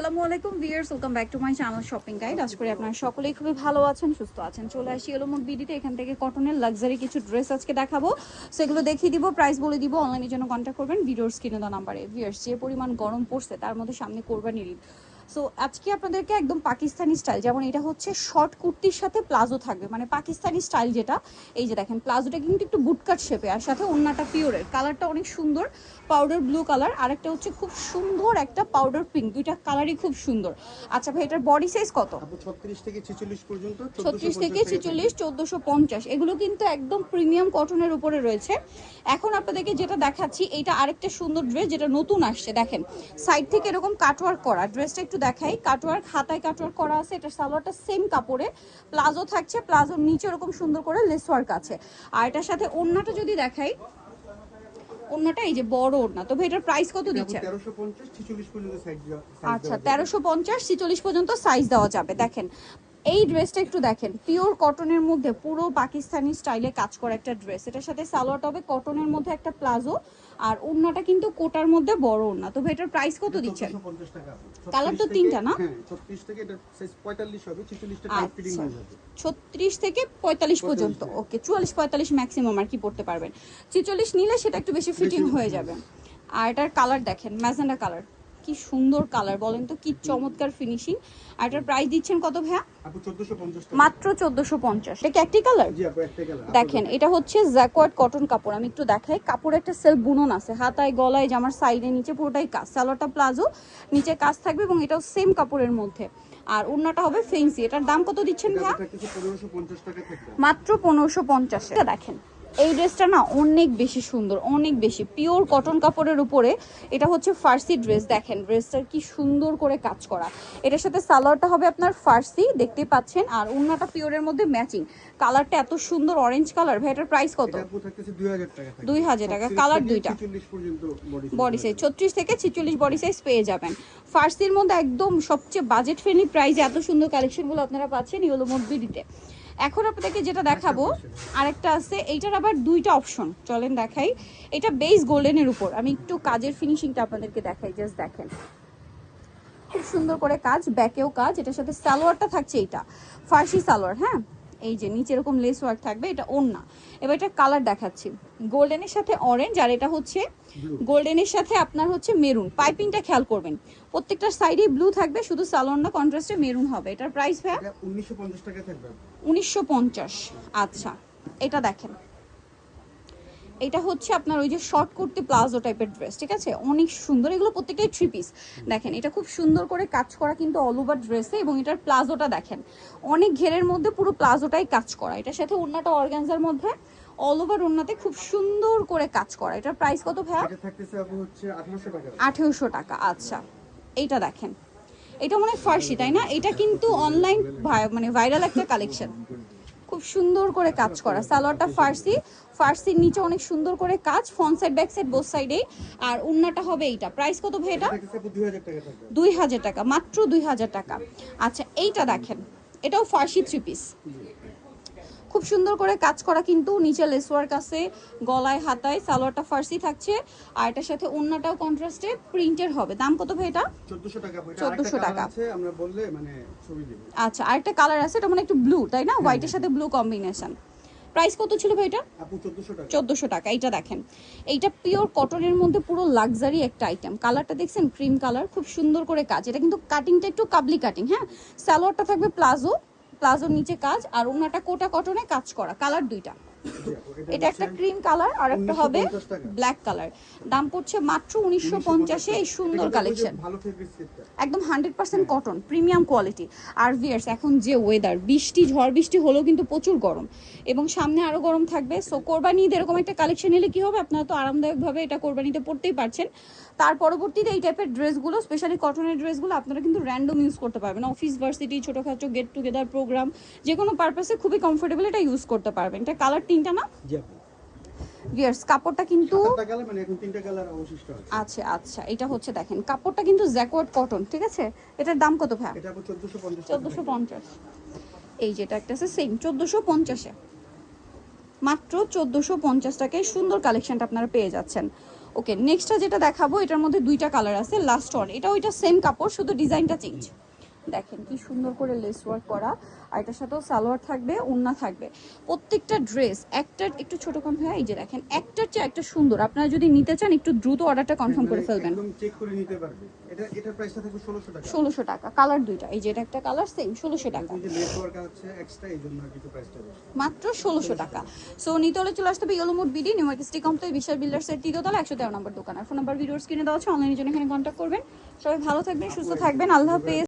আসসালামু আলাইকুম viewers, welcome back to my channel shopping guide. আশা করি আপনারা সকলেই খুবই ভালো আছেন, সুস্থ আছেন। চলে আসি এলোমুট বিডিতে। এখান থেকে কটনের লাক্সারি কিছু ড্রেস আজকে দেখাবো, সেগুলো দেখিয়ে দিব, প্রাইস বলে দিব। অনলাইনের জন্য কন্ট্যাক্ট করবেন ভিডিওর স্ক্রিনে দেওয়া নাম্বারে। ভিউয়ার্স, যে পরিমাণ গরম পড়ছে তার মধ্যে সামনে কোরবানির ঈদ, সো আজকে আপনাদেরকে একদম পাকিস্তানি স্টাইল, যেমন এটা হচ্ছে শর্ট কুর্তির সাথে প্লাজো থাকবে, মানে পাকিস্তানি স্টাইল যেটা। এই যে দেখেন, প্লাজোটা কিন্তু একটু বুটকাট শেপে, আর সাথে ওন্নাটা পিওরের, কালারটা অনেক সুন্দর, পাউডার ব্লু কালার, আর একটা হচ্ছে খুব সুন্দর একটা পাউডার পিঙ্ক, দুইটা কালারই খুব সুন্দর। আচ্ছা ভাই, এটার বডি সাইজ কত? 36 থেকে 46 পর্যন্ত, 36 থেকে 46, 1450। এগুলো কিন্তু একদম প্রিমিয়াম কটনের উপরে রয়েছে। এখন আপনাদেরকে যেটা দেখাচ্ছি, এইটা আরেকটা সুন্দর ড্রেস যেটা নতুন আসছে। দেখেন সাইড থেকে এরকম কাটওয়ার্ক করা, ড্রেসটা একটু দেখাই। কাটওয়ার্ক, হাতায় কাটওয়ার্ক করা আছে। এটা সালোয়ারটা সেম কাপড়ে, প্লাজো থাকছে, প্লাজোর নিচে এরকম সুন্দর করে লেস ওয়ার্ক আছে। আর এটার সাথে ওড়নাটা যদি দেখাই, ওড়নাটা এই যে বড় ওড়না। তো ভাই এটার প্রাইস কত দিচ্ছে? 1350 46 পর্যন্ত সাইজ। আচ্ছা, 1350 46 পর্যন্ত সাইজ দেওয়া যাবে। দেখেন এই ড্রেসটা একটু দেখেন, পিওর কটনের মধ্যে পুরো পাকিস্তানি স্টাইলে কাজ করা একটা ড্রেস। এটার সাথে সালোয়ারটা হবে কটনের মধ্যে একটা প্লাজো, আর ওড়নাটা কিন্তু কোটার মধ্যে বড় ওড়না। তো ভাই এটার প্রাইস কত দিচ্ছেন? 1450 টাকা। কালার তো তিনটা না? হ্যাঁ, 36 থেকে এটা সাইজ 45 হবে, 46 টা টাইট ফিটিং হয়ে যাবে। 36 থেকে 45 পর্যন্ত, ওকে। 44 45 ম্যাক্সিমাম আর কি পড়তে পারবেন। 46 নিলে সেটা একটু বেশি ফিটিং হয়ে যাবে। আর এটার কালার দেখেন, ম্যাজেন্ডা কালার, কি সুন্দর কালার বলেন তো, কি চমৎকার ফিনিশিং। আর এটার প্রাইস দিচ্ছেন কত ভাইয়া? আপু 1450 টাকা। মাত্র 1450। এটা কি একটি কালার? জি আপু, একটা কালার। দেখেন এটা হচ্ছে জ্যাকওয়ার্ড কটন কাপড়। আমি একটু দেখাই, কাপড়ে একটা সেলফ বুনন আছে, হাতায় গলায় জামার সাইডে নিচে পুরোটাই কাজ। সালোয়ারটা প্লাজো, নিচে কাজ থাকবে, এবং এটাও সেম কাপড়ের মধ্যে। আর ওড়নাটা হবে ফেন্সি। এটার দাম কত দিচ্ছেন ভাইয়া? এটা কিছু 1550 টাকা থাকবে। মাত্র 1550। এটা দেখেন, এই ড্রেসটা না অনেক বেশি সুন্দর, অনেক বেশি পিওর কটন কাপড়ের উপরে। এটা হচ্ছে ফার্সি ড্রেস। দেখেন ড্রেসটার কি সুন্দর করে কাজ করা। এটার সাথে সালোয়ারটা হবে আপনার ফার্সি, দেখতে পাচ্ছেন, আর ওড়নাটা পিওরের মধ্যে ম্যাচিং। কালারটা এত সুন্দর অরেঞ্জ কালার। ভাই এটার প্রাইস কত? এটা আপু থাকতেছে 2000 টাকা থাকবে। 2000 টাকা। কালার দুইটা, 46 পর্যন্ত বডি সাইজ 36 থেকে 46 বডি সাইজ পেয়ে যাবেন। ফার্সির মধ্যে একদম সবচেয়ে বাজেট ফ্রেন্ডলি প্রাইসে এত সুন্দর কালেকশনগুলো আপনারা পাচ্ছেন ইয়েলো মোড বিডিতে। এখন আপনাদেরকে যেটা দেখাবো, আরেকটা আছে, এইটার আবার দুইটা অপশন, চলেন দেখাই। এটা বেস গোল্ডেনের উপর, আমি একটু কাজের ফিনিশিংটা আপনাদেরকে দেখাই। জাস্ট দেখেন, খুব সুন্দর করে কাজ, ব্যাকেও কাজ। এটার সাথে সালোয়ারটা থাকছে, এইটা ফার্সি সালোয়ার, হ্যাঁ। এই যে নিচে এরকম লেস ওয়ার্ক থাকবে, এটা ওড়না। এবার এটা কালার দেখাচ্ছি, গোল্ডেনের সাথে অরেঞ্জ, আর এটা হচ্ছে গোল্ডেনের সাথে আপনার হচ্ছে মেরুন। পাইপিংটা খেয়াল করবেন, প্রত্যেকটা সাইডে ব্লু থাকবে, শুধু সালোয়ার না, কন্ট্রাস্টে মেরুন হবে। এটার প্রাইস ভাইয়া? এটা 1950 টাকা থাকবে। 1950। আচ্ছা, এটা দেখেন, এটা হচ্ছে আপনার ওই যে শর্ট কুর্তি প্লাজো টাইপের ড্রেস, ঠিক আছে, অনেক সুন্দর। এগুলো প্রত্যেকটাই থ্রি পিস। দেখেন এটা খুব সুন্দর করে কাজ করা কিন্তু অল ওভার ড্রেসে, এবং এটার প্লাজোটা দেখেন অনেক ঘেরের মধ্যে, পুরো প্লাজোটাই কাজ করা। এটার সাথে ওড়নাটা অর্গানজার মধ্যে, অল ওভার ওড়নাতে খুব সুন্দর করে কাজ করা। এটার প্রাইস কত ভাইয়া? এটা থাকতেছে আপু হচ্ছে 1800 টাকা। 1800 টাকা। আচ্ছা, এইটা দেখেন, এটা মনে হয় ফার্সি, তাই না? এটা কিন্তু অনলাইন মানে ভাইরাল একটা কালেকশন, খুব সুন্দর করে কাজ করা। সালোয়ারটা ফার্সি, ফার্সির নিচে অনেক সুন্দর করে কাজ, front side back side both সাইডে। আর ওড়নাটা হবে এইটা। প্রাইস কত ভাই এটা? থাকতেছে আপু 2000 টাকা থাকবে। 2000 টাকা, মাত্র 2000 টাকা। আচ্ছা, এইটা দেখেন, এটাও ফার্সি থ্রি পিস, খুব সুন্দর করে কাজ করা, কিন্তু নিচে লেস ওয়ার্ক আছে, গলায় হাতায়। সালোয়ারটা ফার্সি থাকছে, আর এটার সাথে ওড়নাটাও কন্ট্রাস্টে প্রিন্টের হবে। দাম কত ভাই এটা? 1400 টাকা। 1400 টাকা আছে, আমরা বললে মানে ছবি দিব। আচ্ছা, আরেকটা কালার আছে, এটা মানে একটু ব্লু, তাই না? হোয়াইটের সাথে ব্লু কম্বিনেশন। প্রাইস কত ছিল ভাই এটা? আপু 1400 টাকা। 1400 টাকা। এইটা দেখেন, এইটা পিওর কটনের মধ্যে পুরো লাক্সারি একটা আইটেম। কালারটা দেখছেন, ক্রিম কালার, খুব সুন্দর করে কাজ। এটা কিন্তু কাটিংটা একটু কাবলি কাটিং, হ্যাঁ। সালোয়ারটা থাকবে প্লাজো, প্লাজোর নিচে কাজ, আর ওনাটা কোটা কটনে কাজ করা। কালার দুইটা, এটা একটা ক্রিম কালার আর একটা হবে ব্ল্যাক কালার। দাম পড়ছে মাত্র 1950-এ। এই সুন্দর কালেকশন, ভালো ফেব্রিক সেটটা, একদম 100% কটন, প্রিমিয়াম কোয়ালিটি। আর ভিয়ার্স, এখন যে ওয়েদার, বৃষ্টি, ঝড় বৃষ্টি হলেও কিন্তু প্রচুর গরম, এবং সামনে আরো গরম থাকবে। সো কোরবানি ঈদ এরকম একটা কালেকশন এলে কি হবে, আপনারা তো আরামদায়কভাবে এটা কোরবানিতে পড়তেই পারছেন। তার পরবর্তীতে এই টাইপের ড্রেসগুলো, স্পেশালি কটনের ড্রেসগুলো আপনারা কিন্তু র্যান্ডম ইউজ করতে পারবেন। অফিস, ভার্সিটি, ছোটোখাটো গেট টুগেদার প্রোগ্রাম, যে কোনো পারপাসে খুবই কমফোর্টেবল এটা ইউজ করতে পারবেন। এটা কালার তিনটা না জি আপু? ভিয়ার্স? কাপড়টা কিন্তু সাতটা কালার, মানে এখন তিনটা কালার অবশিষ্ট আছে। আচ্ছা আচ্ছা, এটা হচ্ছে দেখেন, কাপড়টা কিন্তু জ্যাকওয়ার্ড কটন, ঠিক আছে। এটার দাম কত ভাই? এটা আপু 1450 টাকা। 1450। এই যেটা একটা আছে সেম 1450-এ, মাত্র 1450 টাকায় সুন্দর কালেকশনটা আপনারা পেয়ে যাচ্ছেন। ওকে, নেক্সটটা যেটা দেখাবো এটার মধ্যে দুইটা কালার আছে, লাস্ট ওয়ান। এটা ওইটা সেম কাপড়, শুধু ডিজাইনটা চেঞ্জ। দেখেন কি সুন্দর করে লেস ওয়ার্ক করা, আর এটার সাথেও সালোয়ার থাকবে, ওড়না থাকবে। প্রত্যেকটা ড্রেস একটার একটু ছোট কম হয়, এই যে দেখেন একটার চেয়ে একটা সুন্দর। আপনারা যদি নিতে চান একটু দ্রুত অর্ডারটা কনফার্ম করে ফেলবেন। একদম চেক করে নিতে পারবে। এটার প্রাইসটা থাকবে 1600 টাকা। 1600 টাকা, কালার দুইটা, এই যে এটা একটা কালার সেম 1600 টাকা, এই যে লেস ওয়ার্ক আছে এক্সট্রা, এইজন্য আর কিছু প্রাইসটা বেশি। মাত্র 1600 টাকা। সো নিতে হলে চলে আসতে হবে Yellow Mood BD, New Market City Complex, বিশাল বিল্ডার্সের 3 তলা 113 নম্বর দোকান। আর ফোন নাম্বার ভিডিওর স্ক্রিনে দেওয়া আছে, অনলাইনে জন্য এখানে কন্ট্যাক্ট করবেন। সবাই ভালো থাকবেন, সুস্থ থাকবেন, আল্লাহ হাফেজ।